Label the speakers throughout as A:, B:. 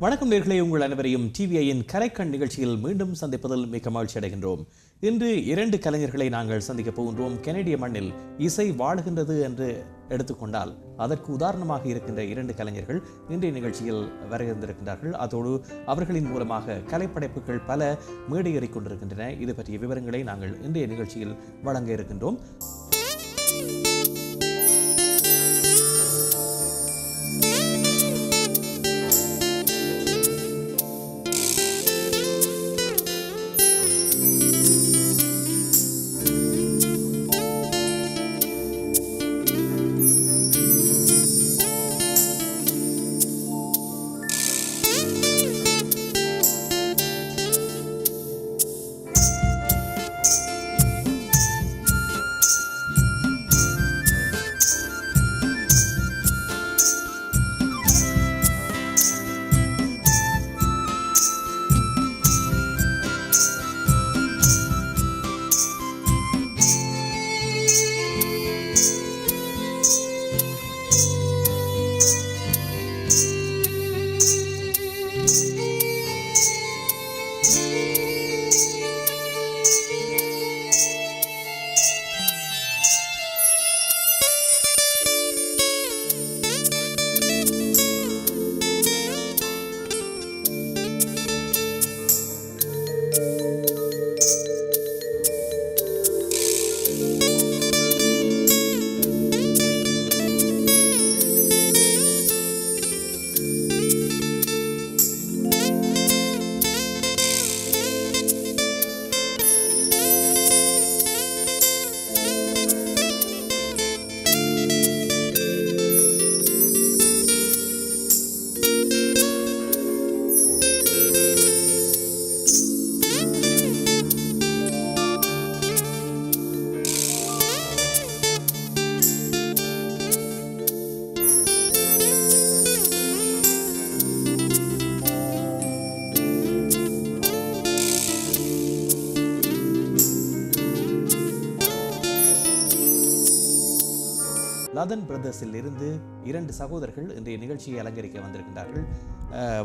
A: வணக்கம் நேயர்களே, உங்கள் அனைவரையும் TVIயின் கலைக்கண் நிகழ்ச்சியில் மீண்டும் சந்திப்பதில் மிக்க மகிழ்ச்சி அடைகின்றோம். இன்று 2 கலைஞர்களை நாங்கள் சந்திக்கப் போகின்றோம். கனடிய மண்ணில் இசை வாழுகின்றது என்று எடுத்துக்கொண்டால் அதற்கு உதாரணமாக இருக்கின்ற 2 கலைஞர்கள் இன்றைய நிகழ்ச்சியில் வருகின்றிருக்கின்றார்கள். அதோடு அவர்களின் மூலமாக கலைப்படைப்புகள் பல மேடையேறிக் கொண்டிருக்கின்றன. இது பற்றிய விவரங்களை நாங்கள் இன்றைய நிகழ்ச்சியில் வழங்க இருக்கின்றோம். லதன் பிரதர்ஸில் இருந்து 2 சகோதரர்கள் இன்றைய நிகழ்ச்சியை அலங்கரிக்க வந்திருக்கின்றார்கள்.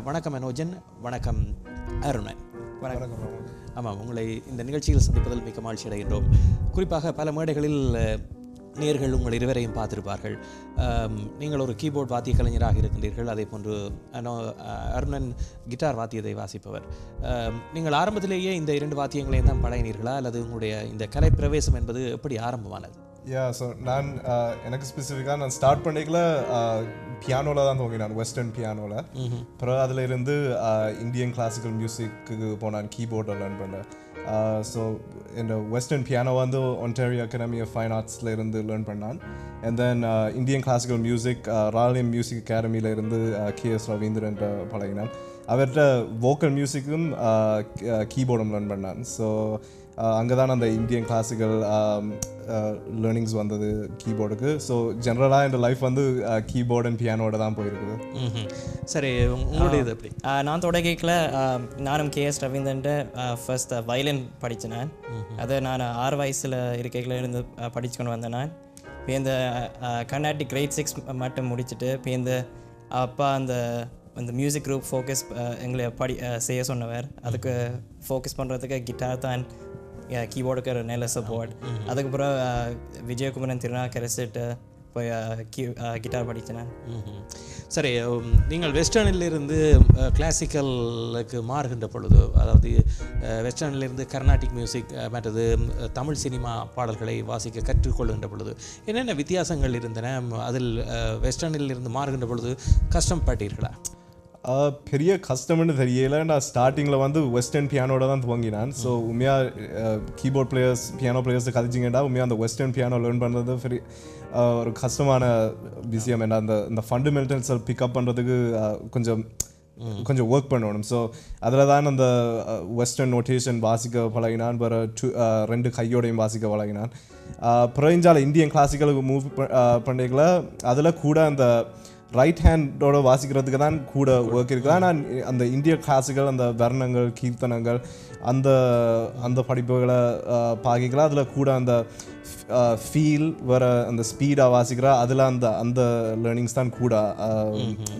A: வணக்கம் மனோஜன், வணக்கம் அருணன்.
B: வணக்கம்.
A: ஆமாம், உங்களை இந்த நிகழ்ச்சியில் சந்திப்பதில் மிக மகிழ்ச்சி அடைகின்றோம். குறிப்பாக பல மேடைகளில் நேயர்கள் உங்கள் இருவரையும் பார்த்திருப்பார்கள். நீங்கள் ஒரு கீபோர்ட் வாத்திய கலைஞராக இருக்கின்றீர்கள். அதே போன்று அருணன் கிட்டார் வாத்தியத்தை வாசிப்பவர். நீங்கள் ஆரம்பத்திலேயே இந்த 2 வாத்தியங்களையும் தான் பழகினீர்களா, அல்லது உங்களுடைய இந்த கலை பிரவேசம் என்பது எப்படி ஆரம்பமானது?
B: ஸோ நான் எனக்கு ஸ்பெசிஃபிக்காக நான் ஸ்டார்ட் பண்ணிக்கல பியானோவில் தான் துவங்கினான், வெஸ்டர்ன் பியானோவில். அப்புறம் அதில் இருந்து இந்தியன் கிளாசிக்கல் மியூசிக்கு போனான், கீபோர்டை லேர்ன் பண்ணேன். ஸோ இந்த வெஸ்டர்ன் பியானோ வந்து ஒன்டாரியோ அகாடமி ஆஃப் ஃபைன் ஆர்ட்ஸில் இருந்து லேர்ன் பண்ணான். And then Indian classical music ராலியம் மியூசிக் அகாடமியில் இருந்து KS ரவீந்திரன் பழகினான். அவர்கிட்ட வோக்கல் மியூசிக்கும் கீபோர்டும் லேர்ன் பண்ணான். ஸோ அங்கே தான் அந்த இந்தியன் கிளாசிக்கல் லேர்னிங்ஸ் வந்தது கீபோர்டுக்கு. ஸோ ஜென்ரலாக இந்த லைஃப் வந்து கீபோர்ட் அண்ட் பியானோட தான் போயிருக்குது.
A: சரி, உங்களுடைய எப்படி?
C: நான் தொடங்கிக்கல நானும் KS ரவீந்திரன்ட்டு ஃபர்ஸ்ட் வயலின் படித்தேன். அதை நான் 6 வயசில் இருக்கையில் இருந்து படிச்சுக்கொண்டு வந்தேன். நான் இப்போ இந்த கர்நாடிக் கிரேட் 6 மட்டும் முடிச்சுட்டு இப்போ இந்த அப்பா அந்த மியூசிக் குரூப் ஃபோக்கஸ் எங்களை செய்ய சொன்னவர். அதுக்கு ஃபோக்கஸ் பண்ணுறதுக்கு கிட்டார் தான், கீபோர்டுக்கு நல்ல சப்போர்ட். அதுக்கப்புறம் விஜயகுமரன் திருநாக்கரசிட்டு போய் கிட்டார் படித்தேன்.
A: சரி, நீங்கள் வெஸ்டர்னிலிருந்து கிளாசிக்கலுக்கு மாறுகின்ற பொழுது, அதாவது வெஸ்டர்னிலிருந்து கர்நாடிக் மியூசிக் மற்றது தமிழ் சினிமா பாடல்களை வாசிக்க கற்றுக்கொள்கின்ற பொழுது என்னென்ன வித்தியாசங்கள் இருந்தன? அதில் வெஸ்டர்னிலிருந்து மாறுகின்ற பொழுது கஷ்டப்பட்டீர்களா?
B: பெரிய கஷ்டம்னு தெரியல. நான் ஸ்டார்டிங்கில் வந்து வெஸ்டர்ன் பியானோட தான் துவங்கினான். ஸோ உண்மையாக கீபோர்ட் பிளேயர்ஸ் பியானோ பிளேயர்ஸ் கதைச்சிங்கன்னா உண்மையாக அந்த வெஸ்டர்ன் பியானோ லேர்ன் பண்ணுறது பெரிய ஒரு கஷ்டமான விஷயம். என்ன அந்த ஃபண்டமெண்டல்ஸை பிக்கப் பண்ணுறதுக்கு கொஞ்சம் ஒர்க் பண்ணணும். ஸோ அதில் தான் அந்த வெஸ்டர்ன் நோட்டேஷன் வாசிக்க பழகினான். வேறு 2 கையோடையும் வாசிக்க பழகினான். பிறஞ்சால் இந்தியன் கிளாசிக்கலுக்கு மூவ் பண்ணிக்கல. அதில் கூட அந்த ரைட் ஹேண்டோட வாசிக்கிறதுக்கு தான் கூட ஒர்க் இருக்குது. ஆனால் அந்த இந்திய கிளாசிக்கல் அந்த வர்ணங்கள் கீர்த்தனங்கள் அந்த படிப்புகளை பார்க்கலாம். அதில் கூட அந்த ஃபீல் வர அந்த ஸ்பீடாக வாசிக்கிறா அதில் அந்த லேர்னிங்ஸ் தான் கூட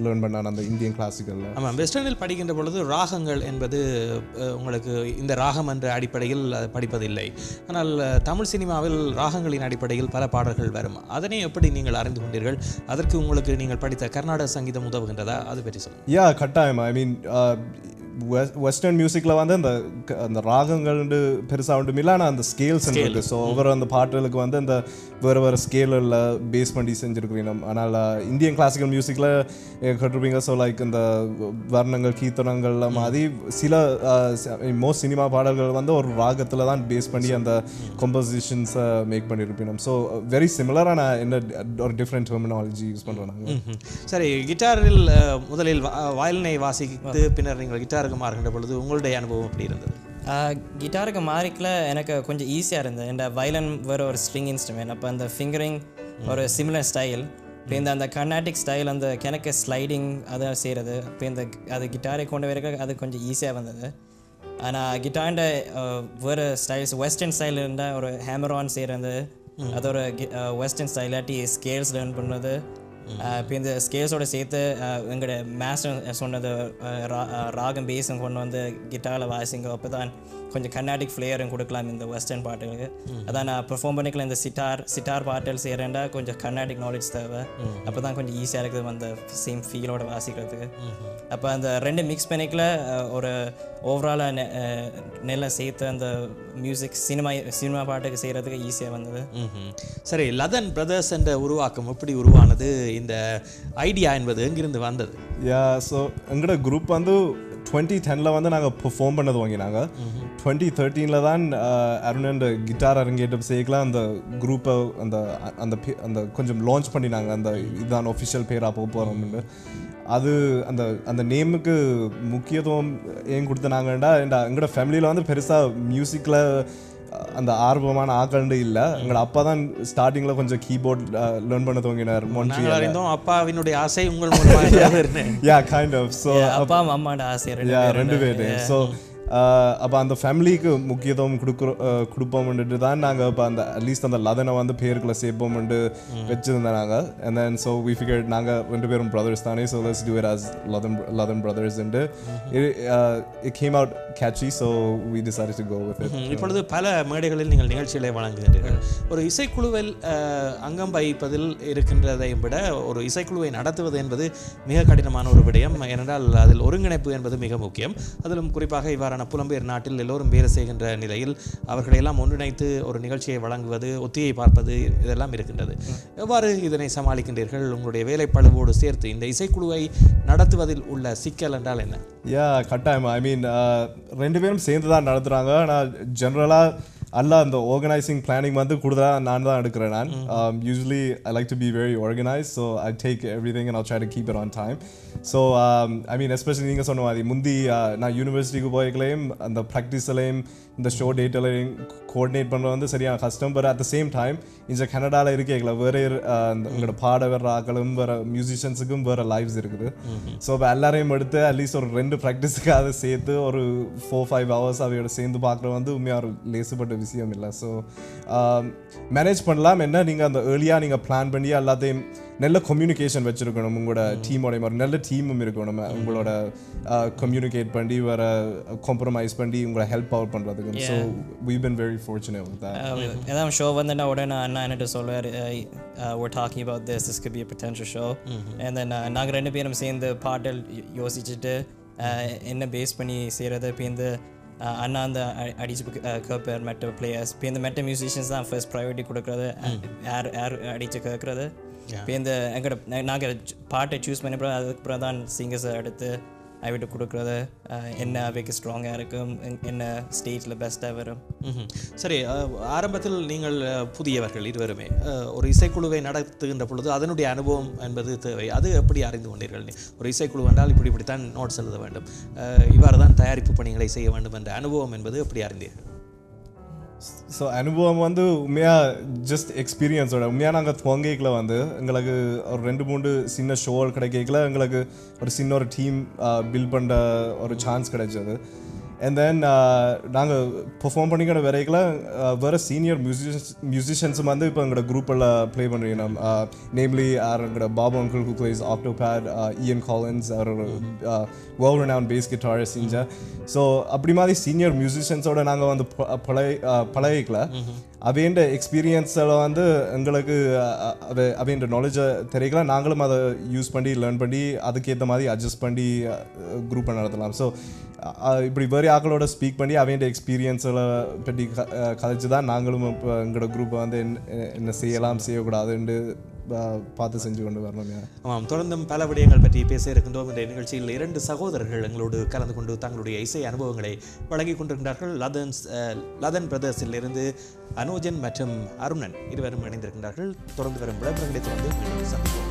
B: லேர்ன் பண்ணான் அந்த இந்தியன் கிளாசிக்கலில்.
A: ஆமாம், வெஸ்டர்னில் படிக்கின்ற பொழுது ராகங்கள் என்பது உங்களுக்கு இந்த ராகம் என்ற அடிப்படையில் படிப்பதில்லை. ஆனால் தமிழ் சினிமாவில் ராகங்களின் அடிப்படையில் பல பாடல்கள் வரும். அதனை எப்படி நீங்கள் அறிந்து கொண்டீர்கள்? அதற்கு உங்களுக்கு நீங்கள் படித்த கர்நாடக சங்கீதம் உதவுகின்றதா? அது பற்றி சொல்லுங்கள்.
B: கட்டாயம். ஐ மீன் வெஸ்டர்ன் மியூசிக்கில் வந்து அந்த ராகங்கள் பெருசாக ஒன்றும் இல்லை, ஆனால் அந்த ஸ்கேல்ஸ் இருக்குது. ஸோ ஒவ்வொரு அந்த பாட்டுகளுக்கு வந்து அந்த வேறு ஸ்கேலில் பேஸ் பண்ணி செஞ்சுருக்கிறீங்க. ஆனால் இந்தியன் கிளாசிக்கல் மியூசிக்கில் கேட்டிருப்பீங்க. ஸோ லைக் இந்த வர்ணங்கள் கீர்த்தனங்கள் மாதிரி சில மோஸ்ட் சினிமா பாடல்கள் வந்து ஒரு ராகத்தில் தான் பேஸ் பண்ணி அந்த கம்போசிஷன்ஸை மேக் பண்ணியிருப்பீங்க. ஸோ வெரி சிமிலராக நான் என்ன ஒரு டிஃப்ரெண்ட் டெர்மினாலஜி யூஸ் பண்ணுறேன்.
A: சரி, கிட்டாரில் முதலில் வயலினை வாசித்து பின்னர் நீங்கள் கிட்டாருக்கு மாறுகின்ற பொழுது உங்களுடைய அனுபவம் எப்படி இருந்தது?
C: கிட்டாருக்கு மாறிக்கல எனக்கு கொஞ்சம் ஈஸியாக இருந்தது. இந்த வயலன் வேறு ஒரு ஸ்ட்ரிங் இன்ஸ்ட்ருமெண்ட். அப்போ அந்த ஃபிங்கரிங் ஒரு சிமிலர் ஸ்டைல். இப்போ அந்த கர்நாடிக் ஸ்டைல் அந்த கிணக்கு ஸ்லைடிங் அதை செய்கிறது. இப்போ அது கிட்டாரை கொண்டு வரைக்கும் அது கொஞ்சம் ஈஸியாக வந்தது. ஆனால் கிட்டார்ண்ட வேறு ஸ்டைல்ஸ் வெஸ்டர்ன் ஸ்டைல் இருந்தால் ஒரு ஹேமர் ஆன் செய்கிறது, அது ஒரு வெஸ்டர்ன் ஸ்டைல். இல்லாட்டி ஸ்கேல்ஸ் லேர்ன் பண்ணுறது. இப்போ இந்த ஸ்கேல்ஸோடு சேர்த்து எங்களோட மாஸ்டர் சொன்னது ராகம் பேஸும் கொண்டு வந்து கிட்டாரில் வாசிங்க. அப்போ தான் கொஞ்சம் கர்நாடிக் ஃப்ளேயரும் கொடுக்கலாம் இந்த வெஸ்டர்ன் பாட்டுகளுக்கு. அதான் நான் பெர்ஃபார்ம் பண்ணிக்கலாம். இந்த சிட்டார் பாட்டுகள் செய்கிறேன்டா கொஞ்சம் கர்நாடிக் நாலேஜ் தேவை. அப்போ தான் கொஞ்சம் ஈஸியாக இருக்குது அந்த சேம் ஃபீலோட வாசிக்கிறதுக்கு. அப்போ அந்த ரெண்டு மிக்ஸ் பண்ணிக்கல ஒரு ஓவராலாக நெல்லை சேர்த்து அந்த மியூசிக் சினிமா பாட்டுக்கு செய்கிறதுக்கு ஈஸியாக வந்தது.
A: சரி, லதன் பிரதர்ஸ் என்ற உருவாக்கம் எப்படி உருவானது? இந்த ஐடியா என்பது எங்கிருந்து வந்தது?
B: ஸோ எங்களோட குரூப் வந்து 2010 வந்து நாங்கள் பெர்ஃபார்ம் பண்ணது வாங்கினாங்க. 2013 தான் அருணன் கிட்டார் அரங்கேற்றம் செய்யலாம் அந்த குரூப்பை அந்த அந்த அந்த கொஞ்சம் லான்ச் பண்ணினாங்க. அந்த இதுதான் ஒஃபிஷியல் பேராக போக போகிறோம்னு. அது அந்த அந்த நேமுக்கு முக்கியத்துவம் ஏன் கொடுத்தனாங்கண்டா, எங்களோட ஃபேமிலியில் வந்து பெருசாக மியூசிக்கில் அந்த ஆர்வமான ஆக்கண்டு இல்லை. எங்களோட அப்பா தான் ஸ்டார்டிங்கில் கொஞ்சம் கீபோர்ட் லேர்ன் பண்ண துவங்கினார்.
A: அப்பாவினுடைய ஆசை உங்கள் மூலமாக
B: கைண்ட் ஆஃப். ஸோ
C: அப்பா அம்மாவோட ஆசை
B: ரெண்டு பேர். ஸோ அப்போ அந்த ஃபேமிலிக்கு முக்கியத்துவம் கொடுப்போம்ன்ட்டு தான் நாங்கள் இப்போ அந்த அட்லீஸ்ட் அந்த லதனை வந்து பேருக்குள்ளே சேர்ப்போம்ட்டு வச்சுருந்தேன் நாங்கள். And then so we figured நாங்கள் ரெண்டு பேரும் பிரதர்ஸ் தானே, so let's do it as லதன் பிரதர்ஸ்ன்ட்டு. It came out catchy, so we decided to go with it.
A: இப்பொழுது பல மேடைகளில் நீங்கள் நிகழ்ச்சிகளை வழங்குகின்றீர்கள். ஒரு இசைக்குழுவில் அங்கம் வகிப்பதில் இருக்கின்றதை விட ஒரு இசைக்குழுவை நடத்துவது என்பது மிக கடினமான ஒரு விடயம். ஏனென்றால் அதில் ஒருங்கிணைப்பு என்பது மிக முக்கியம். அதிலும் குறிப்பாக இவ்வாறான புலம்பெயர் நாட்டில் எல்லோரும் வேலை செய்கின்ற நிலையில் அவர்களையெல்லாம் ஒன்றிணைத்து ஒரு நிகழ்ச்சியை வழங்குவது, ஒத்தியை பார்ப்பது, இதெல்லாம் இருக்கின்றது. எவ்வாறு இதனை சமாளிக்கின்றீர்கள்? உங்களுடைய வேலைப்பளுவோடு சேர்த்து இந்த இசைக்குழுவை நடத்துவதில் உள்ள சிக்கல் என்றால் என்ன?
B: கட்டாயம். ஐ மீன் ரெண்டு பேரும் சேர்ந்து தான் நடத்துகிறாங்க. ஆனால் ஜென்ரலாக அந்த ஆர்கனைசிங் பிளானிங் வந்து கூடுதலாக நான் தான் எடுக்கிறேன். நான் usually I like to be very organise. So I take everything and I try to keep it on time. So I mean especially நீங்கள் சொன்ன மாதிரி முந்தி நான் யூனிவர்சிட்டிக்கு போய்க்கலையும் அந்த ப்ராக்டிஸ்லையும் இந்த ஷோ டேட்லையும் கோஆர்டினேட் பண்ணுறது வந்து சரியான கஷ்டம். But at the same time இந்த கனடாவில் இருக்கல வேறு உங்களோட பாட வர்ற ஆக்களும் வேறு மியூசிஷியன்ஸுக்கும் வேறு லைவ்ஸ் இருக்குது. ஸோ இப்போ எல்லாரையும் எடுத்து அட்லீஸ்ட் ஒரு 2 ப்ராக்டிஸுக்காக சேர்த்து ஒரு 4-5 ஹவர்ஸ் அவையோட சேர்ந்து பார்க்குறது வந்து உண்மையாக ஒரு லேசுப்பட்ட விஷயம் இல்லை. ஸோ மேனேஜ் பண்ணலாம். என்ன நீங்கள் அந்த ஏர்லியாக நீங்கள் பிளான் பண்ணி எல்லாத்தையும் நல்ல கம்யூனிகேஷன் வச்சுருக்கணும். உங்களோட டீமோட ஒரு நல்ல டீமும் இருக்கணும். உங்களோட கம்யூனிகேட் பண்ணி வர காம்ப்ரமைஸ் பண்ணி உங்களை ஹெல்ப் அவுட் பண்ணுறதுக்கு. So we've been very fortunate with that.
C: ஏதாவது ஷோ வந்துன்னா உடனே அண்ணா என்கிட்ட சொல்லுவார், we're talking about this could be a potential show. And then நாங்கள் 2 பேரும் சேர்ந்து பாடல் யோசிச்சுட்டு என்ன பேஸ் பண்ணி செய்கிறது. இப்போ இந்த அண்ணா அந்த அடிச்சு கேட்பார் மெட்ட பிளேயர்ஸ். இப்போ இந்த மெட்ட மியூசிஷியன்ஸ் தான் ஃபர்ஸ்ட் ப்ரையாரிட்டி கொடுக்குறது, யார் அடித்து கேட்குறது. இப்போ இந்த எங்கள்கிட்ட நாங்கள் பாட்டை சூஸ் பண்ணிப்போம், அதுக்கப்புறம் தான் சிங்கர்ஸை எடுத்து அவிட்டு கொடுக்குறது, என்ன அவைக்கு ஸ்ட்ராங்காக இருக்கும், என்ன ஸ்டேஜில் பெஸ்ட்டாக வரும்.
A: சரி, ஆரம்பத்தில் நீங்கள் புதியவர்கள் இருவருமே ஒரு இசைக்குழுவை நடத்துகின்ற பொழுது அதனுடைய அனுபவம் என்பது தேவை. அது எப்படி அறிந்து கொண்டீர்கள்? ஒரு இசைக்குழு என்றால் இப்படித்தான் நோட்ஸ் எழுத வேண்டும், இவ்வாறு தான் தயாரிப்பு பணிகளை செய்ய வேண்டும் என்ற அனுபவம் என்பது எப்படி அறிந்தீர்கள்?
B: ஸோ அனுபவம் வந்து உண்மையாக ஜஸ்ட் எக்ஸ்பீரியன்ஸோட உண்மையாக நாங்கள் துவங்கிக்கல வந்து எங்களுக்கு ஒரு 2-3 சின்ன ஷோல் கிடைக்கல. எங்களுக்கு ஒரு சின்ன ஒரு டீம் பில்ட் பண்ணுற ஒரு சான்ஸ் கிடைச்சது. அண்ட் தென் நாங்கள் பெர்ஃபார்ம் பண்ணிக்கிற வரைக்கும் வேறு சீனியர் மியூசிஷியன்ஸும் வந்து இப்போ எங்களோட குரூப்பில் ப்ளே பண்ணுறோம். நேம்லி எங்களோட Babu uncle who plays octopad, Ian Collins, அவர் வெல் ரெனவுண்ட் பேஸ் கிட்டாரிஸ்ட் இங்கே. ஸோ அப்படி மாதிரி சீனியர் மியூசிஷியன்ஸோட நாங்கள் வந்து பழகிக்கல. அவையோட எக்ஸ்பீரியன்ஸில் வந்து எங்களுக்கு அவையோட நாலேஜை தெரிவிக்கலாம். நாங்களும் அதை யூஸ் பண்ணி லேர்ன் பண்ணி அதுக்கேற்ற மாதிரி அட்ஜஸ்ட் பண்ணி குரூப்பை நடத்தலாம். ஸோ இப்படி வேறு ஆக்களோட ஸ்பீக் பண்ணி அவையோட எக்ஸ்பீரியன்ஸில் பற்றி கதைச்சு தான் நாங்களும் இப்போ எங்களோட குரூப்பை வந்து என்ன செய்யலாம் செய்யக்கூடாதுன்னு பார்த்து செஞ்சு கொண்டு வரணும்.
A: ஆமாம், தொடர்ந்தும் பல விடயங்கள் பற்றி பேச இருக்கின்றோம். இந்த நிகழ்ச்சியில் 2 சகோதரர்கள் எங்களோடு கலந்து கொண்டு தங்களுடைய இசை அனுபவங்களை வழங்கி கொண்டிருக்கின்றார்கள். லதன் பிரதர்ஸில் இருந்து அனோஜன் மற்றும் அருணன் இருவரும் இணைந்திருக்கின்றார்கள். தொடர்ந்து வரும் விளம்பரங்களை தொடர்ந்து மீண்டும் சந்திப்போம்.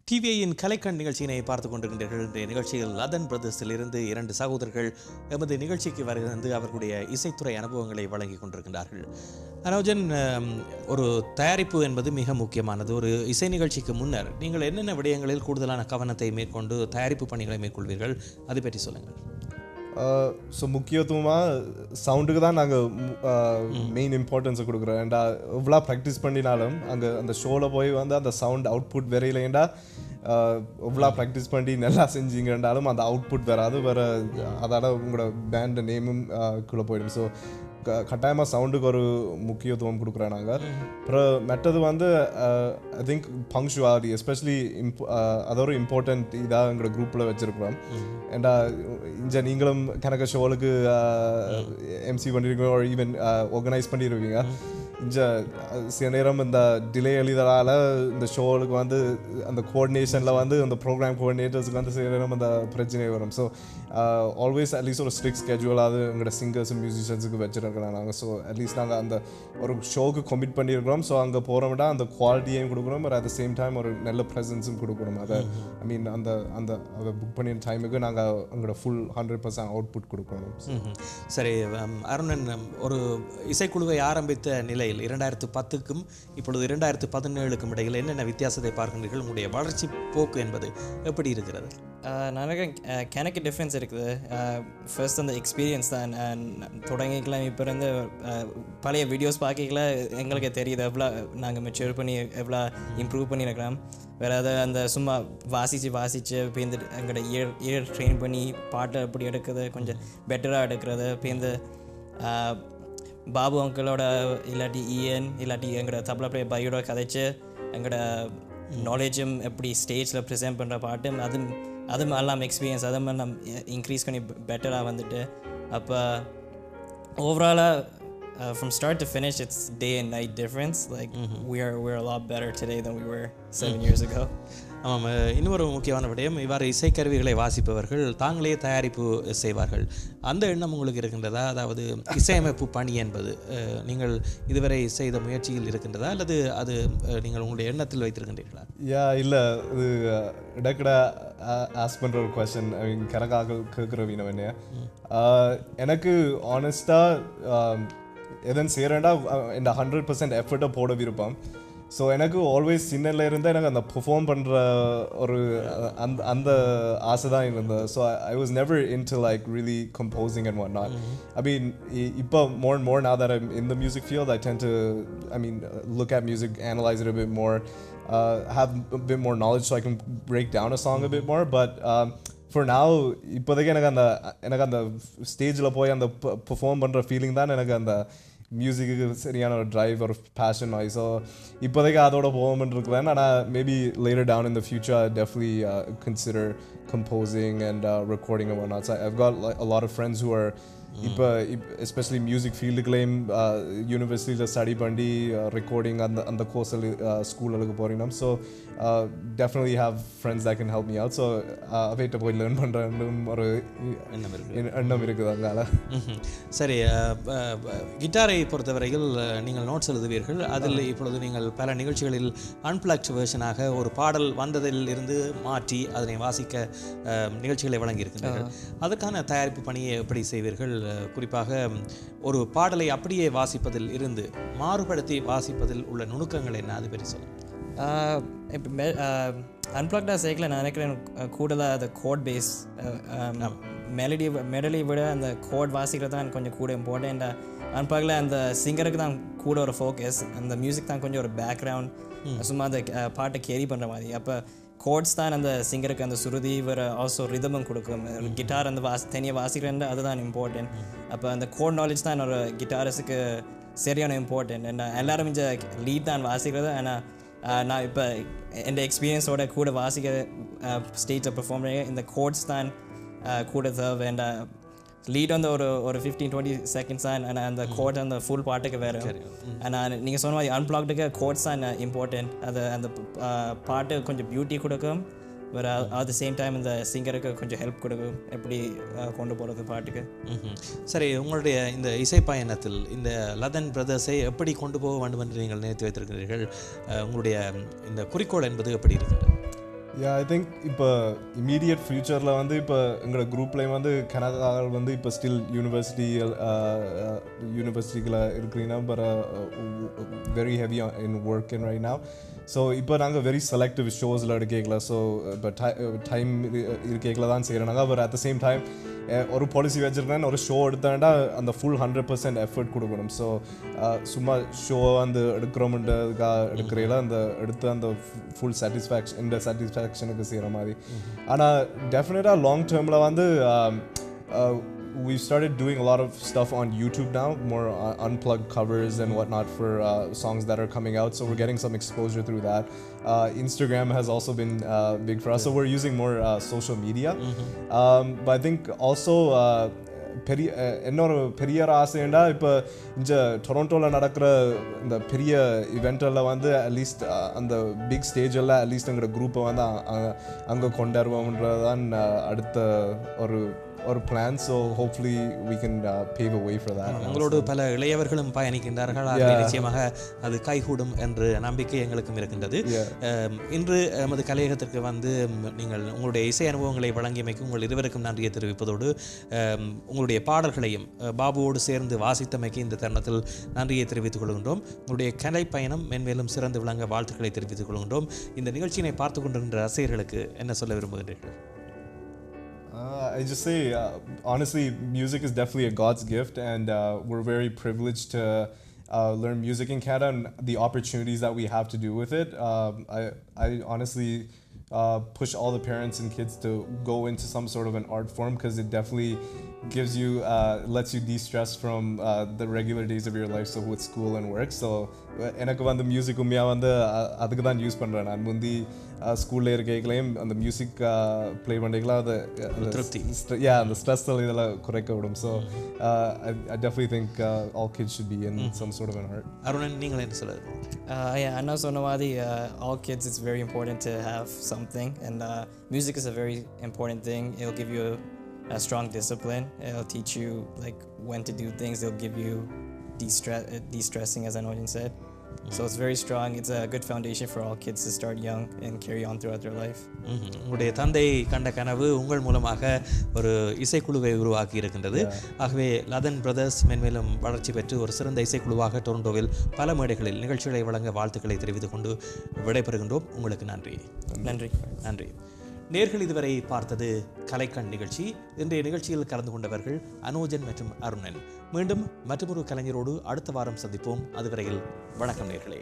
A: டிவிஐயின் கலைக்கண் நிகழ்ச்சியினை பார்த்து கொண்டிருக்கின்றீர்கள். இந்த நிகழ்ச்சியில் லதன் பிரதர்ஸில் இருந்து 2 சகோதரர்கள் எமது நிகழ்ச்சிக்கு வருகிறது அவர்களுடைய இசைத்துறை அனுபவங்களை வழங்கி கொண்டிருக்கின்றார்கள். அனோஜன், ஒரு தயாரிப்பு என்பது மிக முக்கியமானது. ஒரு இசை நிகழ்ச்சிக்கு முன்னர் நீங்கள் என்னென்ன விடயங்களில் கூடுதலான கவனத்தை மேற்கொண்டு தயாரிப்பு பணிகளை மேற்கொள்வீர்கள், அதை பற்றி சொல்லுங்கள்.
B: ஸோ முக்கியத்துவமாக சவுண்டுக்கு தான் நாங்கள் மெயின் இம்பார்ட்டன்ஸை கொடுக்குறோம். ஏண்டா இவ்வளோ ப்ராக்டிஸ் பண்ணினாலும் அங்கே அந்த ஷோவில் போய் வந்து அந்த சவுண்ட் அவுட்புட் வரையிலேண்டா இவ்வளோ ப்ராக்டிஸ் பண்ணி நல்லா செஞ்சீங்கன்றாலும் அந்த அவுட்புட் வராது. வேறு அதால் உங்களோட பேண்ட் நேமும் குள்ளே போயிடும். ஸோ கட்டாயமாக சவுண்டுக்கு ஒரு முக்கியத்துவம் கொடுக்குறோம் நாங்கள். அப்புறம் மற்றது வந்து ஐ திங்க் பங்க்சுவாலிட்டி, எஸ்பெஷலி அது ஒரு இம்பார்ட்டன்ட் இதாக எங்களோட குரூப்பில் வச்சுருக்கிறோம். ஏண்டா இங்கே நீங்களும் கணக்கு ஷோவுக்கு எம்சி பண்ணியிருக்கீங்க, ஈவன் ஆர்கனைஸ் பண்ணியிருப்பீங்க. இங்கே சில நேரம் இந்த டிலே எழுதலால் இந்த ஷோவுக்கு வந்து அந்த கோஆர்டினேஷனில் வந்து அந்த ப்ரோக்ராம் கோஆர்டினேட்டர்ஸுக்கு வந்து சில நேரம் அந்த பிரச்சனை வரும். ஸோ ஆல்வேஸ் அட்லீஸ்ட் ஒரு ஸ்ட்ரிக்ட் ஸ்கெட்யூலாவது எங்களோட சிங்கர்ஸ் மியூசிஷியன்ஸுக்கு வச்சுருக்கலாம் நாங்கள். ஸோ அட்லீஸ்ட் நாங்கள் அந்த ஒரு ஷோவுக்கு கமிட் பண்ணியிருக்கிறோம். ஸோ அங்கே போகிறோம்னா அந்த குவாலிட்டியையும் கொடுக்குறோம், but at the same time ஒரு நல்ல ப்ரெசன்ஸும் கொடுக்குறோம். அதை ஐ மீன் அந்த அந்த அதை புக் பண்ணிய டைமுக்கு நாங்கள் எங்களோட ஃபுல் 100% அவுட்புட் கொடுக்கணும்.
A: சரி அருணன், ஒரு இசைக்குழுவை ஆரம்பித்த நிலையில் 2010க்கும் இப்பொழுது 2017க்கும் இடையில் என்னென்ன வித்தியாசத்தை பார்க்கின்றீர்கள்? உங்களுடைய வளர்ச்சி போக்கு என்பது எப்படி இருக்கிறது?
C: நிறைய எனக்கு டிஃப்ரென்ஸ் இருக்குது. ஃபர்ஸ்ட் அந்த எக்ஸ்பீரியன்ஸ் தான். தொடங்கிக்கலாம் இப்போ இருந்து பழைய வீடியோஸ் பார்க்கல எங்களுக்கு தெரியுது எவ்வளோ நாங்கள் மெச்சூர் பண்ணி எவ்வளோ இம்ப்ரூவ் பண்ணியிருக்கிறோம். வேறு அந்த சும்மா வாசித்து இப்போ இந்த எங்களோட இயர் ட்ரெயின் பண்ணி பாட்டை எப்படி எடுக்கிறது கொஞ்சம் பெட்டராக எடுக்கிறது. இப்போ இந்த பாபு அங்கிளோட இல்லாட்டி இஎன் இல்லாட்டி எங்களோட தபலா பிளே பையோட கதைச்சு எங்களோட நாலேஜும் எப்படி ஸ்டேஜில் ப்ரெசென்ட் பண்ணுற பாட்டும் அதுவும் எல்லாம் எக்ஸ்பீரியன்ஸ் அதுவும் எல்லாம் இன்க்ரீஸ் பண்ணி பெட்டராக வந்துட்டு அப்போ ஓவராலாக from start to finish, it's day and night difference. Like we're a lot better today than we were 7 years ago.
A: ஆமாம், இன்னொரு முக்கியமான விடயம், இவ்வாறு இசைக்கருவிகளை வாசிப்பவர்கள் தாங்களே தயாரிப்பு செய்வார்கள். அந்த எண்ணம் உங்களுக்கு இருக்கின்றதா? அதாவது இசையமைப்பு பணி என்பது நீங்கள் இதுவரை செய்த முயற்சியில் இருக்கின்றதா, அல்லது அது நீங்கள் உங்களுடைய எண்ணத்தில் வைத்திருக்கின்றீர்களா?
B: இல்லை, இது இடக்கிட ஆஸ்க் பண்ணுற ஒரு கொஸ்டின் கணக்காக கேட்குற வீணவனே. எனக்கு ஆனஸ்டாக எதன் செய்கிறேன்டா இந்த 100% எஃபர்ட்டை போட விருப்பம். ஸோ எனக்கு ஆல்வேஸ் சின்னல இருந்தால் எனக்கு அந்த பெர்ஃபார்ம் பண்ணுற ஒரு அந்த ஆசை தான் இருந்தது. So I was never into like really composing and what not. I mean இப்போ more and more now that I'm in the music field, I tend to look at music, analyze it a bit more, have a bit more knowledge so I can break down a song a bit more. But for now, இப்போதைக்கு எனக்கு அந்த ஸ்டேஜில் போய் அந்த perform பண்ணுற feeling தான் எனக்கு அந்த மியூசிக்கு சரியான ஒரு ட்ரைவ் ஒரு பேஷன் ஆகி. ஸோ இப்போதைக்கு அதோட போகணும்னு இருக்கிறேன். ஆனால் maybe later down in the future I definitely consider composing and recording and whatnot. So I've got like a lot of friends who are especially music field claim university la study pandi recording and the course school la porinam. So definitely have friends that can help me out. So aveta poi learn பண்றேன்னு ஒரு எண்ணம் இருக்குது அங்கால.
A: சரி, கிட்டாரை பொறுத்தவரையில் நீங்கள் notes எழுதுவீர்கள். அதில் இப்பொழுது நீங்கள் பல நிகழ்ச்சிகளில் அன்பிளக்ட் வெர்ஷனாக ஒரு பாடல் வந்ததில் இருந்து மாற்றி அதனை வாசிக்க நிகழ்ச்சிகளை வழங்கியிருக்கின்றீர்கள். அதற்கான தயாரிப்பு பணியை எப்படி செய்வீர்கள்? குறிப்பாக ஒரு பாடலை அப்படியே வாசிப்பதில் இருந்து மாறுபடுத்தி வாசிப்பதில் உள்ள நுணுக்கங்கள் என்ன, அது பற்றி சொல்லுங்கள்.
C: இப்போ அன்பிளக்டாக சேர்க்கல நான் நினைக்கிறேன் கூடுதலாக அந்த கோட் பேஸ் மெலடி விட அந்த கோட் வாசிக்கிறது தான் கொஞ்சம் கூட இம்பார்ட்டண்ட். அன்பிளக்டில் அந்த சிங்கருக்கு தான் கூட ஒரு ஃபோக்கஸ், அந்த மியூசிக் தான் கொஞ்சம் ஒரு பேக்ரவுண்ட், சும்மா அந்த பாட்டை கேரி பண்ணுற மாதிரி. அப்போ கோட்ஸ் தான் அந்த சிங்கருக்கு அந்த சுருதி வேறு ஆல்சோ ரிதமும் கொடுக்கும். கிட்டார் அந்த தனியாக வாசிக்கிறேன், அதுதான் இம்பார்ட்டன்ட். அப்போ அந்த கோட் நாலேஜ் தான் ஒரு கிட்டாரிஸ்ட்டுக்கு சரியான இம்பார்ட்டன்ட். எல்லோரும் இந்த லீட் தான் வாசிக்கிறது. ஆனால் நான் இப்போ என் எக்ஸ்பீரியன்ஸோட கூட வாசிக்க ஸ்டேஜில் பெர்ஃபார்ம் பண்ணி இந்த கோட்ஸ் தான் கூட தேவை. லீட் வந்து ஒரு 15-20 செகண்ட்ஸ் தான். ஆனால் அந்த கோட் அந்த ஃபுல் பாட்டுக்கு வேறு. ஆனால் நீங்கள் சொன்ன மாதிரி அன்பிளாக்டுக்கு கோட்ஸ் தான் இம்பார்ட்டன்ட். அது அந்த பாட்டு கொஞ்சம் பியூட்டி கொடுக்கும், வேறு அட் த சேம் டைம் இந்த சிங்கருக்கு கொஞ்சம் ஹெல்ப் கொடுக்கும் எப்படி கொண்டு போகிறது பாட்டுக்கு.
A: சரி, உங்களுடைய இந்த இசை பயணத்தில் இந்த லதன் பிரதர்ஸை எப்படி கொண்டு போக வேண்டும் என்று நீங்கள் நினைத்து வைத்திருக்கிறீர்கள்? உங்களுடைய இந்த குறிக்கோள் என்பது எப்படி இருக்கிறது?
B: ஐ திங்க் இப்போ இமீடியட் ஃப்யூச்சரில் வந்து இப்போ எங்களோட குரூப்லேயும் வந்து கனடாவில் வந்து இப்போ ஸ்டில் யூனிவர்சிட்டியில் இருக்கிறீங்கன்னா but very heavy in work in right now. So இப்போ நாங்கள் வெரி செலக்டிவ் ஷோஸில் எடுக்கல. ஸோ இப்போ டைம் இருக்கல தான் செய்கிறோம் நாங்கள். But at the same time ஒரு பாலிசி வச்சுருக்கேன், ஒரு ஷோ எடுத்தாண்டா அந்த ஃபுல் 100% எஃபர்ட் கொடுக்கணும். ஸோ சும்மா ஷோவை வந்து எடுக்கிறோம்ன்றதுக்காக எடுக்கிறீங்களா அந்த எடுத்து அந்த ஃபுல் சாட்டிஸ்ஃபேக்ஷனுக்கு செய்கிற மாதிரி. ஆனால் டெஃபினட்டாக லாங் டேர்மில் வந்து we've started doing a lot of stuff on YouTube now, more unplugged covers and whatnot for songs that are coming out. So we're getting some exposure through that. Instagram has also been big for us. So we're using more social media. But I think also என்னொரு பெரிய ஆசைண்டா இப்போ இந்த டொரண்டோவில் நடக்கிற இந்த பெரிய இவெண்ட்டில் வந்து at least அந்த big ஸ்டேஜில் அட்லீஸ்ட் எங்களோட குரூப்பை வந்து அங்கே கொண்டாடுவோம்ன்றது தான் அடுத்த ஒரு plan. So hopefully we can pave a way for that.
A: உங்களோடு பல இளையவர்களும் பயணிக்கின்றார்கள். நிச்சயமாக அது கைகூடும் என்ற நம்பிக்கை எங்களுக்கும் இருக்கின்றது. இன்று எமது கலையகத்திற்கு வந்து நீங்கள் உங்களுடைய இசை அனுபவங்களை வழங்கியமைக்கு உங்கள் இருவருக்கும் நன்றியை தெரிவிப்பதோடு உங்களுடைய பாடல்களையும் பாபுவோடு சேர்ந்து வாசித்தமைக்கு இந்த தருணத்தில் நன்றியை தெரிவித்துக் கொள்கின்றோம். உங்களுடைய கலை பயணம் மென்மேலும் சிறந்து விளங்க வாழ்த்துக்களை தெரிவித்துக் கொள்கின்றோம். இந்த நிகழ்ச்சியினை பார்த்து கொண்டிருக்கின்ற ரசிகர்களுக்கு என்ன சொல்ல விரும்புகின்றீர்கள்?
B: I just say, honestly, music is definitely a God's gift, and we're very privileged to learn music in Canada and the opportunities that we have to do with it. I honestly push all the parents and kids to go into some sort of an art form, because it definitely gives you lets you de-stress from the regular days of your life, so with school and work. So எனக்கு வந்து music உண்மையாக வந்து அதுக்கு தான் use பண்ணுறேன். நான் முந்தி ஸ்கூலில் இருக்கலையும் அந்த மியூசிக் ப்ளே பண்ணிக்கலாம், அது
A: திருப்தி,
B: அந்த ஸ்ட்ரெஸ் இதெல்லாம் குறைக்க விடும். So I definitely think all kids should be in some sort of an art.
A: Arunan, நீங்கள் என்ன சொல்லுது?
C: அண்ணா சொன்ன மாதிரி all kids, it's very important to have something, and music is a very important thing. It'll give you a strong discipline. It'll teach you like when to do things. It'll give you de-stressing, as Anojan said. So it's very strong. It's a good foundation for all kids to start young and carry on throughout their life.
A: உங்களுடைய தந்தை கண்ட கனவு உங்கள் மூலமாக ஒரு இசைக்குழுவை உருவாக்கி இருக்கின்றது. ஆகவே லதன் பிரதர்ஸ் மென்மேலும் வளர்ச்சி பெற்று ஒரு சிறந்த இசைக்குழுவாக டொரண்டோவில் பல மேடைகளில் நிகழ்ச்சிகளை வழங்க வாழ்த்துக்களை தெரிவித்துக் கொண்டு விடைபெறுகின்றோம். உங்களுக்கு நன்றி.
C: நன்றி.
A: நன்றி. நேர்கள் இதுவரை பார்த்தது கலைக்கண் நிகழ்ச்சி. இன்றைய நிகழ்ச்சியில் கலந்து கொண்டவர்கள் அனோஜன் மற்றும் அருணன். மீண்டும் மற்றொரு கலைஞரோடு அடுத்த வாரம் சந்திப்போம். அதுவரையில் வணக்கம் நேர்களே.